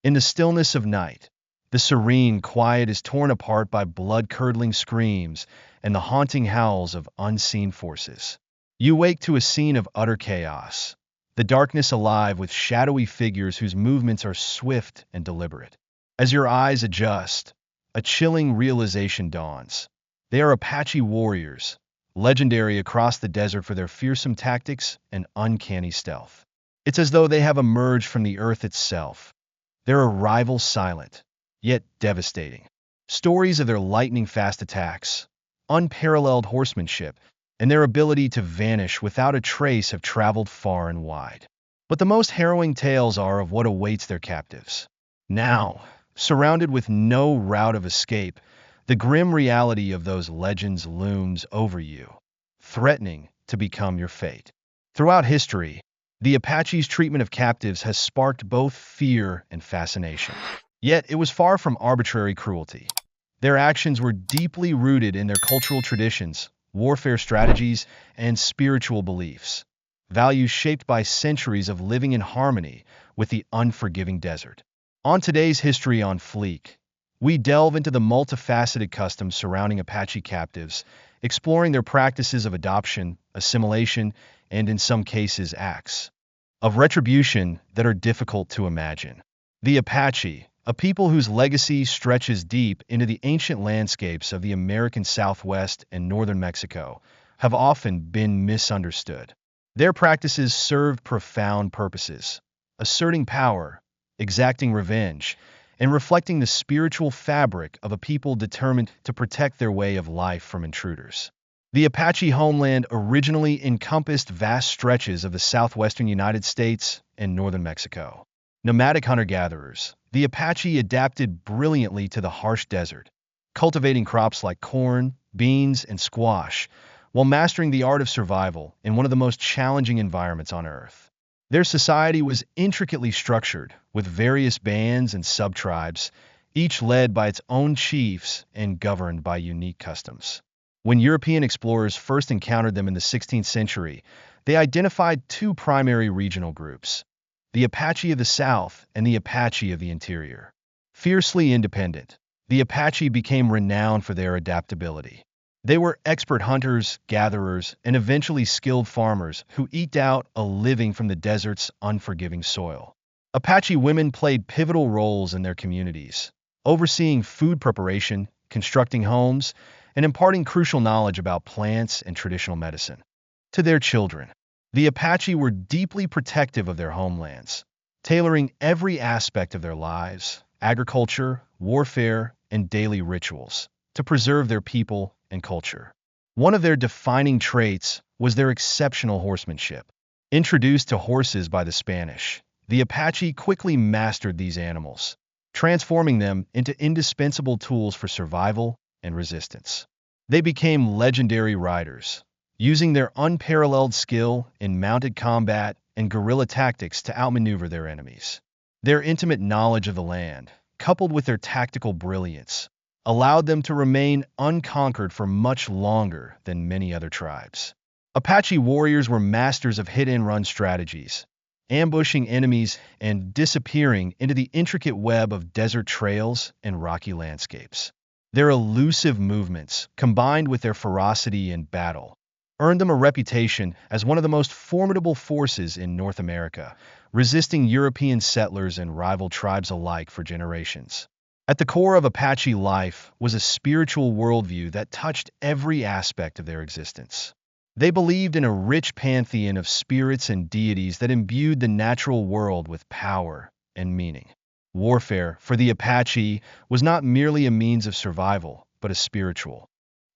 In the stillness of night, the serene quiet is torn apart by blood-curdling screams and the haunting howls of unseen forces. You wake to a scene of utter chaos, the darkness alive with shadowy figures whose movements are swift and deliberate. As your eyes adjust, a chilling realization dawns. They are Apache warriors, legendary across the desert for their fearsome tactics and uncanny stealth. It's as though they have emerged from the earth itself. Their arrival silent, yet devastating. Stories of their lightning-fast attacks, unparalleled horsemanship, and their ability to vanish without a trace have traveled far and wide. But the most harrowing tales are of what awaits their captives. Now, surrounded with no route of escape, the grim reality of those legends looms over you, threatening to become your fate. Throughout history, the Apache's treatment of captives has sparked both fear and fascination. Yet it was far from arbitrary cruelty. Their actions were deeply rooted in their cultural traditions, warfare strategies, and spiritual beliefs, values shaped by centuries of living in harmony with the unforgiving desert. On today's History on Fleek, we delve into the multifaceted customs surrounding Apache captives, exploring their practices of adoption, assimilation, and in some cases acts of retribution that are difficult to imagine. The Apache, a people whose legacy stretches deep into the ancient landscapes of the American Southwest and northern Mexico, have often been misunderstood. Their practices served profound purposes, asserting power, exacting revenge, and reflecting the spiritual fabric of a people determined to protect their way of life from intruders. The Apache homeland originally encompassed vast stretches of the southwestern United States and northern Mexico. Nomadic hunter-gatherers, the Apache adapted brilliantly to the harsh desert, cultivating crops like corn, beans, and squash, while mastering the art of survival in one of the most challenging environments on Earth. Their society was intricately structured, with various bands and sub-tribes, each led by its own chiefs and governed by unique customs. When European explorers first encountered them in the 16th century, they identified two primary regional groups: the Apache of the South and the Apache of the interior. Fiercely independent, the Apache became renowned for their adaptability. They were expert hunters, gatherers, and eventually skilled farmers who eked out a living from the desert's unforgiving soil. Apache women played pivotal roles in their communities, overseeing food preparation, constructing homes, and imparting crucial knowledge about plants and traditional medicine. To their children, the Apache were deeply protective of their homelands, tailoring every aspect of their lives, agriculture, warfare, and daily rituals, to preserve their people and culture. One of their defining traits was their exceptional horsemanship. Introduced to horses by the Spanish, the Apache quickly mastered these animals, transforming them into indispensable tools for survival and resistance. They became legendary riders, using their unparalleled skill in mounted combat and guerrilla tactics to outmaneuver their enemies. Their intimate knowledge of the land, coupled with their tactical brilliance, allowed them to remain unconquered for much longer than many other tribes. Apache warriors were masters of hit-and-run strategies, ambushing enemies and disappearing into the intricate web of desert trails and rocky landscapes. Their elusive movements, combined with their ferocity in battle, earned them a reputation as one of the most formidable forces in North America, resisting European settlers and rival tribes alike for generations. At the core of Apache life was a spiritual worldview that touched every aspect of their existence. They believed in a rich pantheon of spirits and deities that imbued the natural world with power and meaning. Warfare, for the Apache, was not merely a means of survival, but a spiritual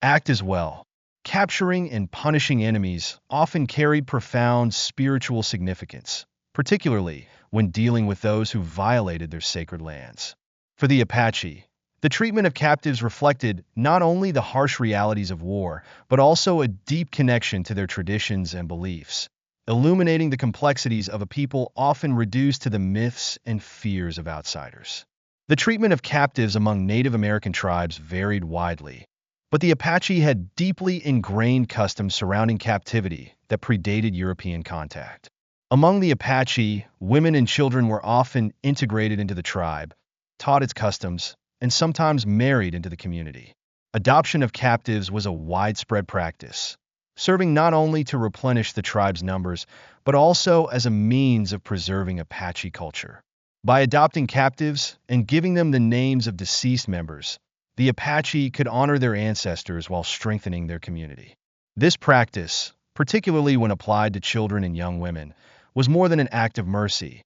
act as well. Capturing and punishing enemies often carried profound spiritual significance, particularly when dealing with those who violated their sacred lands. For the Apache, the treatment of captives reflected not only the harsh realities of war, but also a deep connection to their traditions and beliefs, illuminating the complexities of a people often reduced to the myths and fears of outsiders. The treatment of captives among Native American tribes varied widely, but the Apache had deeply ingrained customs surrounding captivity that predated European contact. Among the Apache, women and children were often integrated into the tribe, taught its customs, and sometimes married into the community. Adoption of captives was a widespread practice, serving not only to replenish the tribe's numbers, but also as a means of preserving Apache culture. By adopting captives and giving them the names of deceased members, the Apache could honor their ancestors while strengthening their community. This practice, particularly when applied to children and young women, was more than an act of mercy.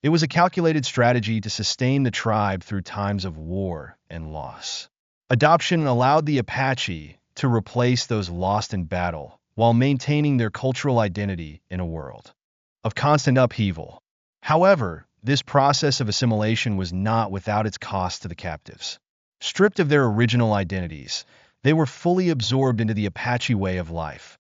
It was a calculated strategy to sustain the tribe through times of war and loss. Adoption allowed the Apache to replace those lost in battle while maintaining their cultural identity in a world of constant upheaval. However, this process of assimilation was not without its cost to the captives. Stripped of their original identities, they were fully absorbed into the Apache way of life,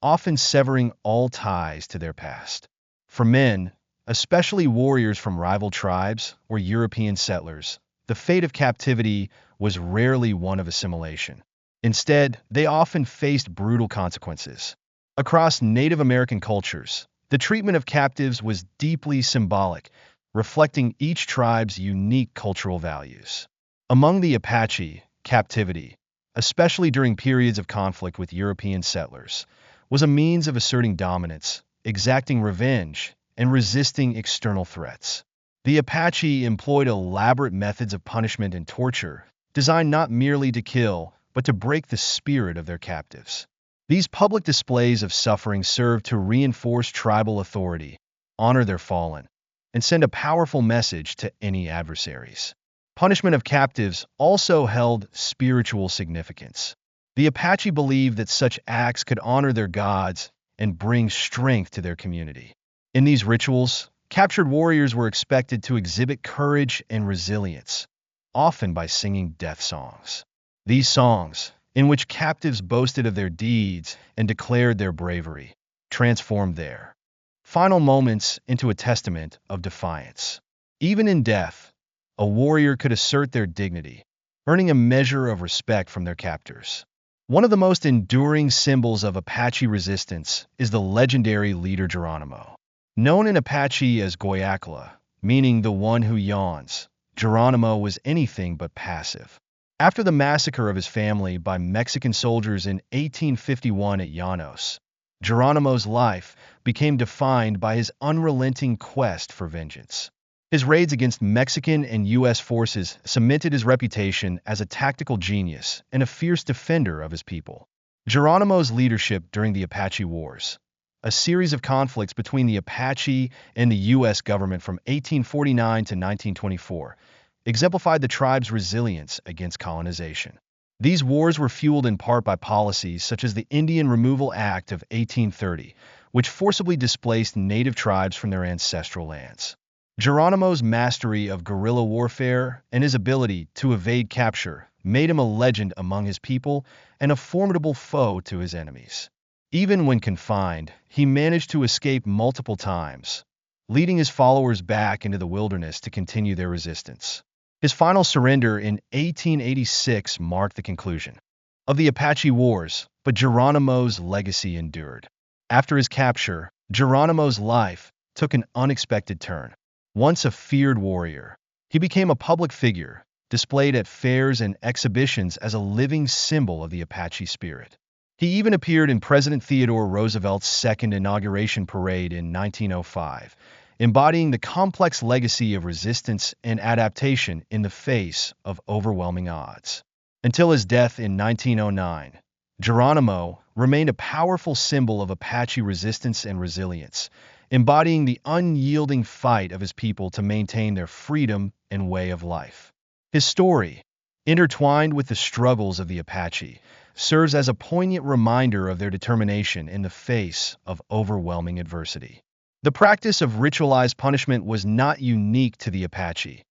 often severing all ties to their past. For men, especially warriors from rival tribes or European settlers, the fate of captivity was rarely one of assimilation. Instead, they often faced brutal consequences. Across Native American cultures, the treatment of captives was deeply symbolic, reflecting each tribe's unique cultural values. Among the Apache, captivity, especially during periods of conflict with European settlers, was a means of asserting dominance, exacting revenge, and resisting external threats. The Apache employed elaborate methods of punishment and torture, designed not merely to kill, but to break the spirit of their captives. These public displays of suffering served to reinforce tribal authority, honor their fallen, and send a powerful message to any adversaries. Punishment of captives also held spiritual significance. The Apache believed that such acts could honor their gods and bring strength to their community. In these rituals, captured warriors were expected to exhibit courage and resilience, often by singing death songs. These songs, in which captives boasted of their deeds and declared their bravery, transformed their final moments into a testament of defiance. Even in death, a warrior could assert their dignity, earning a measure of respect from their captors. One of the most enduring symbols of Apache resistance is the legendary leader Geronimo. Known in Apache as Goyakla, meaning the one who yawns, Geronimo was anything but passive. After the massacre of his family by Mexican soldiers in 1851 at Llanos, Geronimo's life became defined by his unrelenting quest for vengeance. His raids against Mexican and U.S. forces cemented his reputation as a tactical genius and a fierce defender of his people. Geronimo's leadership during the Apache Wars, a series of conflicts between the Apache and the U.S. government from 1849 to 1924, exemplified the tribe's resilience against colonization. These wars were fueled in part by policies such as the Indian Removal Act of 1830, which forcibly displaced native tribes from their ancestral lands. Geronimo's mastery of guerrilla warfare and his ability to evade capture made him a legend among his people and a formidable foe to his enemies. Even when confined, he managed to escape multiple times, leading his followers back into the wilderness to continue their resistance. His final surrender in 1886 marked the conclusion of the Apache Wars, but Geronimo's legacy endured. After his capture, Geronimo's life took an unexpected turn. Once a feared warrior, he became a public figure, displayed at fairs and exhibitions as a living symbol of the Apache spirit. He even appeared in President Theodore Roosevelt's second inauguration parade in 1905, embodying the complex legacy of resistance and adaptation in the face of overwhelming odds. Until his death in 1909, Geronimo remained a powerful symbol of Apache resistance and resilience, embodying the unyielding fight of his people to maintain their freedom and way of life. His story, intertwined with the struggles of the Apache, serves as a poignant reminder of their determination in the face of overwhelming adversity. The practice of ritualized punishment was not unique to the Apache.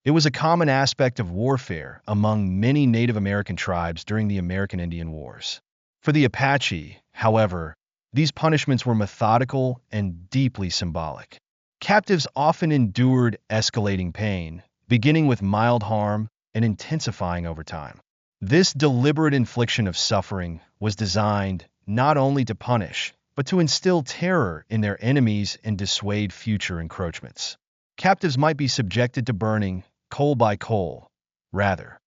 It was a common aspect of warfare among many Native American tribes during the American Indian Wars. For the Apache, however, these punishments were methodical and deeply symbolic. Captives often endured escalating pain, beginning with mild harm and intensifying over time. This deliberate infliction of suffering was designed not only to punish, but to instill terror in their enemies and dissuade future encroachments. Captives might be subjected to burning, coal by coal, rather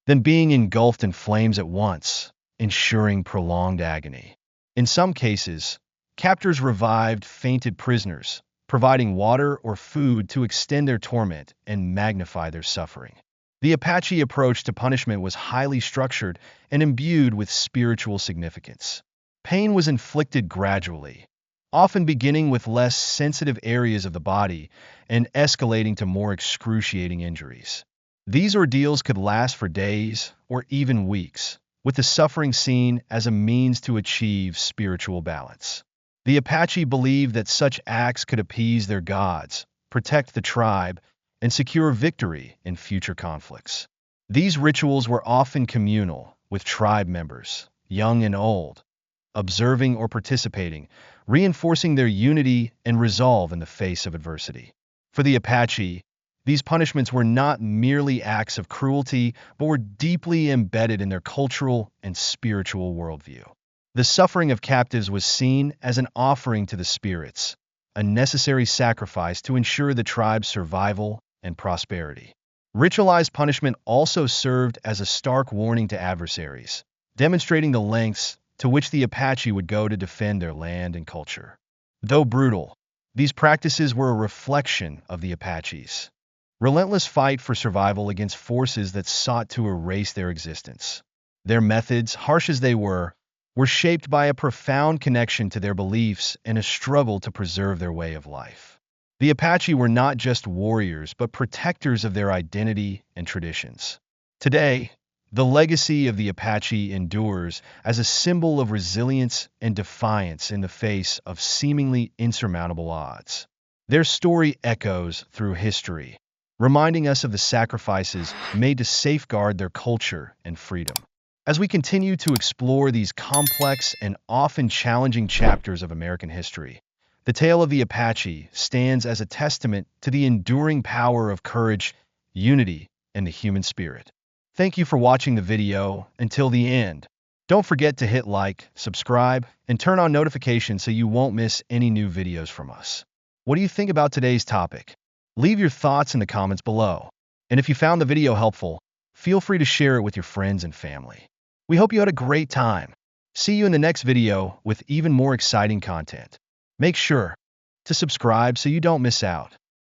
than being engulfed in flames at once, ensuring prolonged agony. In some cases, captors revived fainted prisoners, providing water or food to extend their torment and magnify their suffering. The Apache approach to punishment was highly structured and imbued with spiritual significance. Pain was inflicted gradually, often beginning with less sensitive areas of the body and escalating to more excruciating injuries. These ordeals could last for days or even weeks, with the suffering seen as a means to achieve spiritual balance. The Apache believed that such acts could appease their gods, protect the tribe, and secure victory in future conflicts. These rituals were often communal, with tribe members, young and old, observing or participating, reinforcing their unity and resolve in the face of adversity. For the Apache, these punishments were not merely acts of cruelty, but were deeply embedded in their cultural and spiritual worldview. The suffering of captives was seen as an offering to the spirits, a necessary sacrifice to ensure the tribe's survival and prosperity. Ritualized punishment also served as a stark warning to adversaries, demonstrating the lengths to which the Apache would go to defend their land and culture. Though brutal, these practices were a reflection of the Apaches' relentless fight for survival against forces that sought to erase their existence. Their methods, harsh as they were shaped by a profound connection to their beliefs and a struggle to preserve their way of life. The Apache were not just warriors, but protectors of their identity and traditions. Today, the legacy of the Apache endures as a symbol of resilience and defiance in the face of seemingly insurmountable odds. Their story echoes through history, reminding us of the sacrifices made to safeguard their culture and freedom. As we continue to explore these complex and often challenging chapters of American history, the tale of the Apache stands as a testament to the enduring power of courage, unity, and the human spirit. Thank you for watching the video until the end. Don't forget to hit like, subscribe, and turn on notifications so you won't miss any new videos from us. What do you think about today's topic? Leave your thoughts in the comments below. And if you found the video helpful, feel free to share it with your friends and family. We hope you had a great time. See you in the next video with even more exciting content. Make sure to subscribe so you don't miss out.